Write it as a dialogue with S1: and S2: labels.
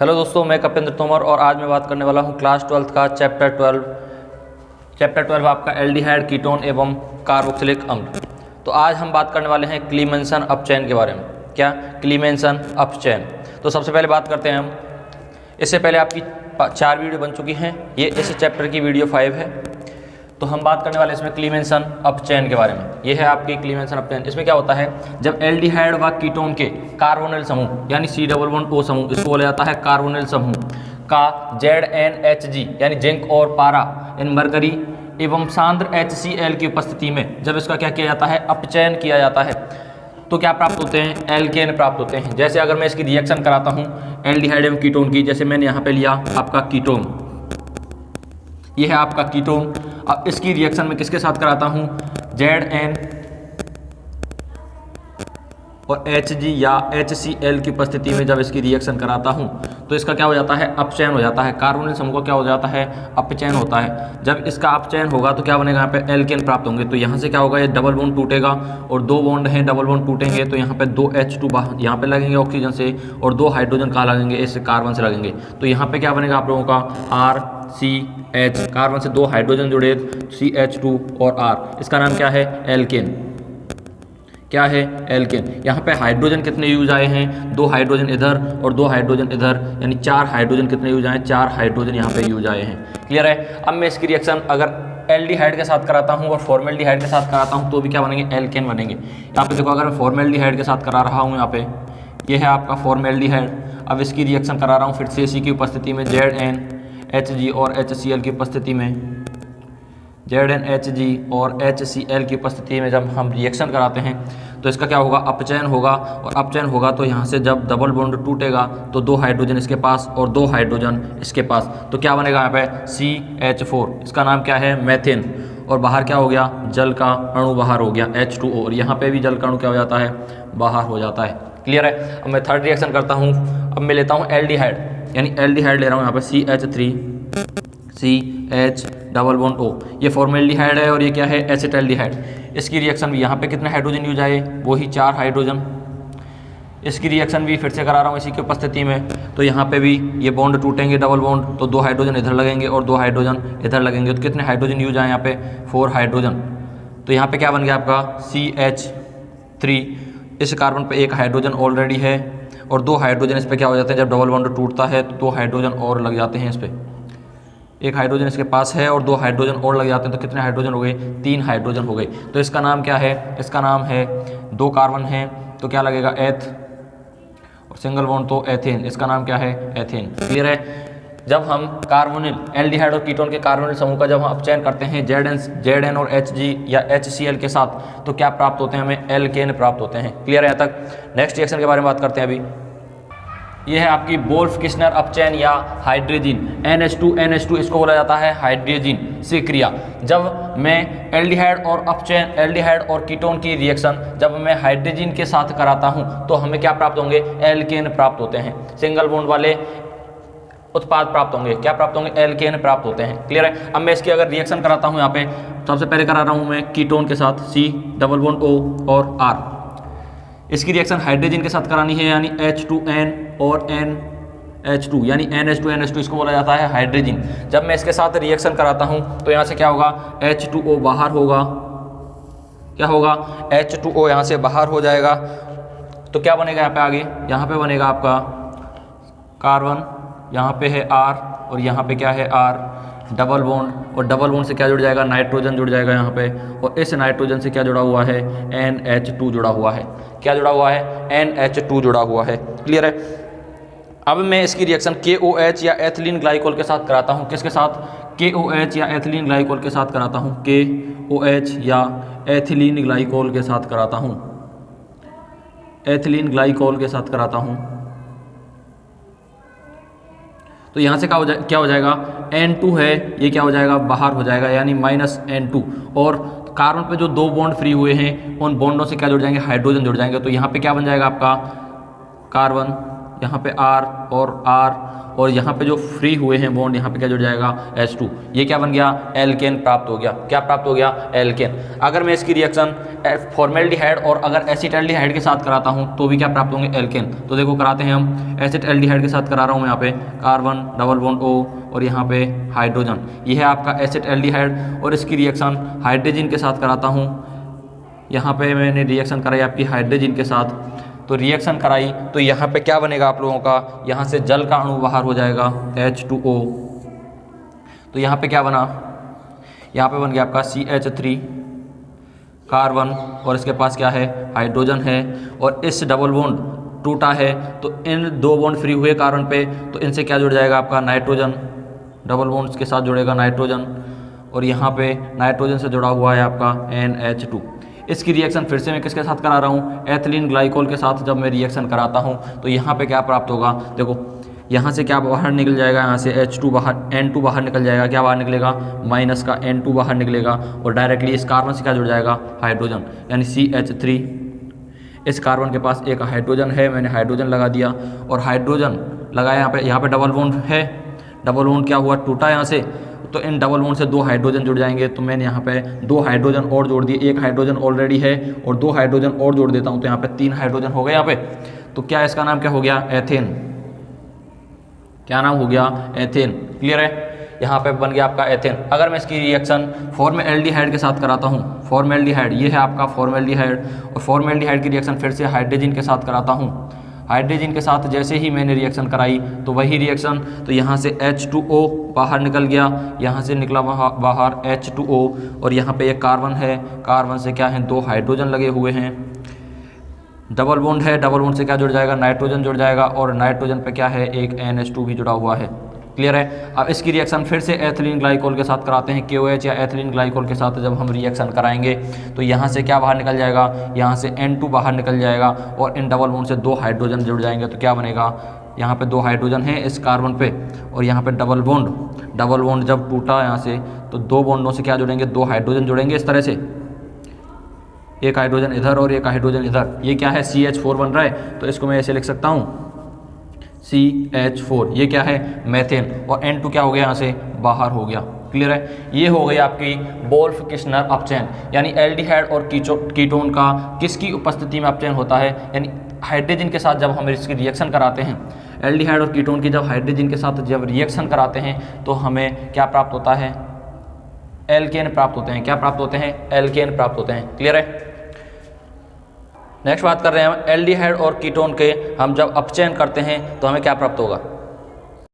S1: Hello दोस्तों, मैं कपिंद्र तोमर और आज मैं बात करने वाला हूं क्लास 12 का चैप्टर 12 आपका एल्डिहाइड, कीटोन एवं कार्बोक्सिलिक अम्ल। तो आज हम बात करने वाले हैं क्लीमेंसन अपचयन के बारे में। क्या क्लीमेंसन अपचयन? तो सबसे पहले बात करते हैं हम। इससे पहले आपकी 4 वीडियो बन चुकी हैं, ये इस चैप्टर की वीडियो 5 है। तो हम बात करने वाले इसमें क्लीमेंसन अपचयन के बारे में। ये है आपकी क्लीमेंसन अपचयन। इसमें क्या होता है, जब एल्डिहाइड व कीटोन के कार्बोनिल समूह यानी C++O समूह, इसको बोला जाता है कार्बोनिल समूह का ZnHg यानी जिंक और पारा इन मरकरी एवं सांद्र HCl की उपस्थिति में जब इसका क्या किया जाता है, अपचयन किया जाता है, तो क्या प्राप्त होते हैं? एल्केन प्राप्त होते हैं। जैसे अगर मैं इसकी रिएक्शन कराता हूँ एल्डिहाइड एवं कीटोन की, जैसे मैंने यहाँ पे लिया आपका कीटोन, ये है आपका कीटोन। अब इसकी रिएक्शन में किसके साथ कराता हूँ? Zn और Hg या HCl की उपस्थिति में जब इसकी रिएक्शन कराता हूँ तो इसका क्या हो जाता है? अपचयन हो जाता है। कार्बोनिल समूह का क्या हो जाता है? अपचयन होता है। जब इसका अपचयन होगा तो क्या बनेगा? यहाँ पे एल्केन प्राप्त होंगे। तो यहाँ से क्या होगा? ये डबल बॉन्ड टूटेगा और 2 बॉन्ड हैं, डबल बॉन्ड टूटेंगे तो यहाँ पे 2 H2 बाहर यहाँ पे लगेंगे ऑक्सीजन से और 2 हाइड्रोजन कहाँ लगेंगे? इस कार्बन से लगेंगे। तो यहाँ पे क्या बनेगा आप लोगों का? RCH, कार्बन से 2 हाइड्रोजन जुड़े CH2 और R, इसका नाम क्या है? एल्केन। क्या है? एल्केन। यहाँ पे हाइड्रोजन कितने यूज आए हैं? 2 हाइड्रोजन इधर और 2 हाइड्रोजन इधर, यानी 4 हाइड्रोजन कितने यूज आए? 4 हाइड्रोजन यहाँ पे यूज आए हैं। क्लियर है? अब मैं इसकी रिएक्शन अगर एल्डिहाइड के साथ कराता हूँ और फॉर्मेल्डिहाइड के साथ कराता हूँ तो भी क्या बनेंगे? एल्केन बनेंगे। यहाँ पे देखो, अगर मैं फॉर्मेल्डिहाइड के साथ करा रहा हूँ, यहाँ पे ये है आपका फॉर्मेल्डिहाइड। अब इसकी रिएक्शन करा रहा हूँ फिर से इसी की उपस्थिति में, ZnHg और HCl की उपस्थिति में, ZnHg और HCl की उपस्थिति में जब हम रिएक्शन कराते हैं तो इसका क्या होगा? अपचयन होगा। और अपचयन होगा तो यहाँ से जब डबल बॉन्ड टूटेगा तो 2 हाइड्रोजन इसके पास और 2 हाइड्रोजन इसके पास, तो क्या बनेगा यहाँ पे? CH4, इसका नाम क्या है? मेथेन। और बाहर क्या हो गया? जल का अणु बाहर हो गया, H2O, और यहाँ पे भी जल का अणु क्या हो जाता है? बाहर हो जाता है। क्लियर है? अब मैं थर्ड रिएक्शन करता हूँ। अब मैं लेता हूँ एल्डिहाइड, यानी एल्डिहाइड ले रहा हूँ यहाँ पे CH3CH+O, ये फॉर्मेल्डिहाइड है और ये क्या है? एसिटल्डिहाइड। इसकी रिएक्शन भी यहाँ पे कितने हाइड्रोजन यूज आए? वही 4 हाइड्रोजन। इसकी रिएक्शन भी फिर से करा रहा हूँ इसी की उपस्थिति में, तो यहाँ पे भी ये बॉन्ड टूटेंगे, डबल बॉन्ड, तो 2 हाइड्रोजन इधर लगेंगे और 2 हाइड्रोजन इधर लगेंगे। तो कितने हाइड्रोजन यूज आए यहाँ पे? 4 हाइड्रोजन। तो यहाँ पे क्या बन गया आपका? CH3। इस कार्बन पे 1 हाइड्रोजन ऑलरेडी है और 2 हाइड्रोजन इस पर क्या हो जाते हैं? जब डबल बॉन्ड टूटता है तो 2 हाइड्रोजन और लग जाते हैं इस पर। 1 हाइड्रोजन इसके पास है और 2 हाइड्रोजन और लग जाते हैं, तो कितने हाइड्रोजन हो गए? 3 हाइड्रोजन हो गए। तो इसका नाम क्या है? इसका नाम है, 2 कार्बन है तो क्या लगेगा? एथ, और सिंगल बॉन्ड तो एथेन, इसका नाम क्या है? एथेन। क्लियर है? जब हम कार्बोनिल एल्डिहाइड और कीटोन के कार्बोनिल समूह का जब हम अपचयन करते हैं Zn और Hg या HCl के साथ तो क्या प्राप्त होते हैं? हमें एल्केन प्राप्त होते हैं। क्लियर है यहाँ तक? नेक्स्ट रिएक्शन के बारे में बात करते हैं अभी। यह है आपकी वोल्फ-किस्नर अपचयन या हाइड्रोजीन, NH2 इसको बोला जाता है हाइड्रोजीन से क्रिया। जब मैं एल्डिहाइड और कीटोन की रिएक्शन जब मैं हाइड्रोजीन के साथ कराता हूं तो हमें क्या प्राप्त होंगे? एल्केन प्राप्त होते हैं। सिंगल बॉन्ड वाले उत्पाद प्राप्त होंगे। क्या प्राप्त होंगे? एल्केन प्राप्त होते हैं। क्लियर है? अब मैं इसकी अगर रिएक्शन कराता हूँ यहाँ पे, सबसे पहले करा रहा हूँ मैं कीटोन के साथ C++O और R। इसकी रिएक्शन हाइड्रोजन के साथ करानी है, यानी H2N और NH2 यानी NH2 इसको बोला जाता है हाइड्रोजन। जब मैं इसके साथ रिएक्शन कराता हूं तो यहाँ से क्या होगा? H2O बाहर होगा। क्या होगा? H2O यहाँ से बाहर हो जाएगा। तो क्या बनेगा यहाँ पे आगे? यहाँ पे बनेगा आपका कार्बन, यहाँ पे है R और यहाँ पे क्या है? R, डबल बॉन्ड, और डबल बॉन्ड से क्या जुड़ जाएगा? नाइट्रोजन जुड़ जाएगा यहाँ पे, और इस नाइट्रोजन से क्या जुड़ा हुआ है? NH2 जुड़ा हुआ है। क्या जुड़ा हुआ है? NH2 जुड़ा हुआ है। क्लियर है? अब मैं इसकी रिएक्शन KOH या एथिलीन ग्लाइकोल के साथ कराता हूँ। किसके साथ? KOH या एथिलीन ग्लाइकोल के साथ कराता हूँ। KOH या एथिलीन ग्लाइकोल के साथ कराता हूँ। एथिलीन ग्लाइकोल के साथ कराता हूँ तो यहाँ से क्या हो जाएगा? N2 है, ये क्या हो जाएगा? बाहर हो जाएगा, यानी -N2। और कार्बन पे जो 2 बॉन्ड फ्री हुए हैं उन बॉन्डों से क्या जुड़ जाएंगे? हाइड्रोजन जुड़ जाएंगे। तो यहाँ पे क्या बन जाएगा आपका? कार्बन, यहाँ पे R और यहाँ पे जो फ्री हुए हैं बॉन्ड, यहाँ पे क्या जुड़ जाएगा H2। ये क्या बन गया, एल्केन प्राप्त हो गया। क्या प्राप्त हो गया, एल्केन। अगर मैं इसकी रिएक्शन फॉर्मेल्डिहाइड और अगर एसिटाल्डिहाइड के साथ कराता हूँ तो भी क्या प्राप्त होंगे, एल्केन। तो देखो कराते हैं हम, एसिटाल्डिहाइड के साथ करा रहा हूँ मैं यहाँ पे, कार्बन डबल बॉन्ड O और यहाँ पे हाइड्रोजन, ये है आपका एसिटाल्डिहाइड। और इसकी रिएक्शन हाइड्रोजन के साथ कराता हूँ, यहाँ पे मैंने रिएक्शन कराई आपकी हाइड्रोजन के साथ, तो रिएक्शन कराई तो यहाँ पे क्या बनेगा आप लोगों का, यहाँ से जल का अणु बाहर हो जाएगा H2O। तो यहाँ पे क्या बना, यहाँ पे बन गया आपका CH3 कार्बन और इसके पास क्या है, हाइड्रोजन है। और इस डबल बॉन्ड टूटा है तो इन दो बॉन्ड फ्री हुए कार्बन पे, तो इनसे क्या जुड़ जाएगा आपका नाइट्रोजन, डबल बॉन्ड्स के साथ जुड़ेगा नाइट्रोजन। और यहाँ पे नाइट्रोजन से जुड़ा हुआ है आपका NH2। इसकी रिएक्शन फिर से मैं किसके साथ करा रहा हूँ, एथिलीन ग्लाइकोल के साथ जब मैं रिएक्शन कराता हूँ तो यहाँ पे क्या प्राप्त होगा, देखो यहाँ से क्या बाहर निकल जाएगा, यहाँ से H2 बाहर, N2 बाहर निकल जाएगा, क्या बाहर निकलेगा, माइनस का N2 बाहर निकलेगा और डायरेक्टली इस कार्बन से क्या जुड़ जाएगा, हाइड्रोजन, यानी CH3। इस कार्बन के पास एक हाइड्रोजन है, मैंने हाइड्रोजन लगा दिया और हाइड्रोजन लगाया यहाँ पे डबल बॉन्ड है, डबल बॉन्ड क्या हुआ, टूटा यहाँ से, तो इन डबल बॉन्ड से दो हाइड्रोजन जुड़ जाएंगे। तो मैंने यहाँ पे दो हाइड्रोजन और जोड़ दिए, एक हाइड्रोजन ऑलरेडी है और दो हाइड्रोजन और जोड़ देता हूँ, तो यहाँ पे 3 हाइड्रोजन हो गए यहाँ पे। तो क्या इसका नाम क्या हो गया, एथेन। क्या नाम हो गया, एथेन। क्लियर है, यहाँ पे बन गया आपका एथेन। अगर मैं इसकी रिएक्शन फॉर्मेल्डिहाइड के साथ कराता हूँ, फॉर्मेल्डिहाइड ये है आपका फॉर्मेल्डिहाइड, और फॉर्मेल्डिहाइड की रिएक्शन फिर से हाइड्रोजन के साथ कराता हूँ, हाइड्रोजन के साथ जैसे ही मैंने रिएक्शन कराई तो वही रिएक्शन, तो यहाँ से H2O बाहर निकल गया, यहाँ से निकला बाहर H2O और यहाँ पे एक कार्बन है, कार्बन से क्या है, 2 हाइड्रोजन लगे हुए हैं, डबल बॉन्ड है, डबल बॉन्ड से क्या जुड़ जाएगा, नाइट्रोजन जुड़ जाएगा और नाइट्रोजन पे क्या है, एक NH2 भी जुड़ा हुआ है। क्लियर है। अब इसकी रिएक्शन फिर से एथिलीन ग्लाइकोल के साथ कराते हैं, KOH या एथिलीन ग्लाइकोल के साथ जब हम रिएक्शन कराएंगे तो यहाँ से क्या बाहर निकल जाएगा, यहाँ से N2 बाहर निकल जाएगा और इन डबल बॉन्ड से 2 हाइड्रोजन जुड़ जाएंगे, तो क्या बनेगा, यहाँ पे 2 हाइड्रोजन है इस कार्बन पे और यहाँ पे डबल बॉन्ड जब टूटा यहाँ से तो 2 बॉन्डों से क्या जुड़ेंगे, 2 हाइड्रोजन जुड़ेंगे इस तरह से, एक हाइड्रोजन इधर और एक हाइड्रोजन इधर, ये क्या है, CH4 बन रहा है, तो इसको मैं ऐसे लिख सकता हूँ CH4, ये क्या है, मेथेन, और N2 क्या हो गया, यहाँ से बाहर हो गया। क्लियर है। ये हो गई आपकी वोल्फ किस्नर अपचयन, यानी एल्डिहाइड और कीटोन का किसकी उपस्थिति में अपचयन होता है, यानी हाइड्रोजन के साथ जब हम इसकी रिएक्शन कराते हैं, एल्डिहाइड और कीटोन की जब हाइड्रोजन के साथ जब रिएक्शन कराते हैं तो हमें क्या प्राप्त होता है, एल्केन प्राप्त होते हैं। क्या प्राप्त होते हैं, एल्केन प्राप्त होते हैं। क्लियर है। नेक्स्ट बात कर रहे हैं हम एल्डिहाइड और कीटोन के हम जब अपचयन करते हैं तो हमें क्या प्राप्त होगा।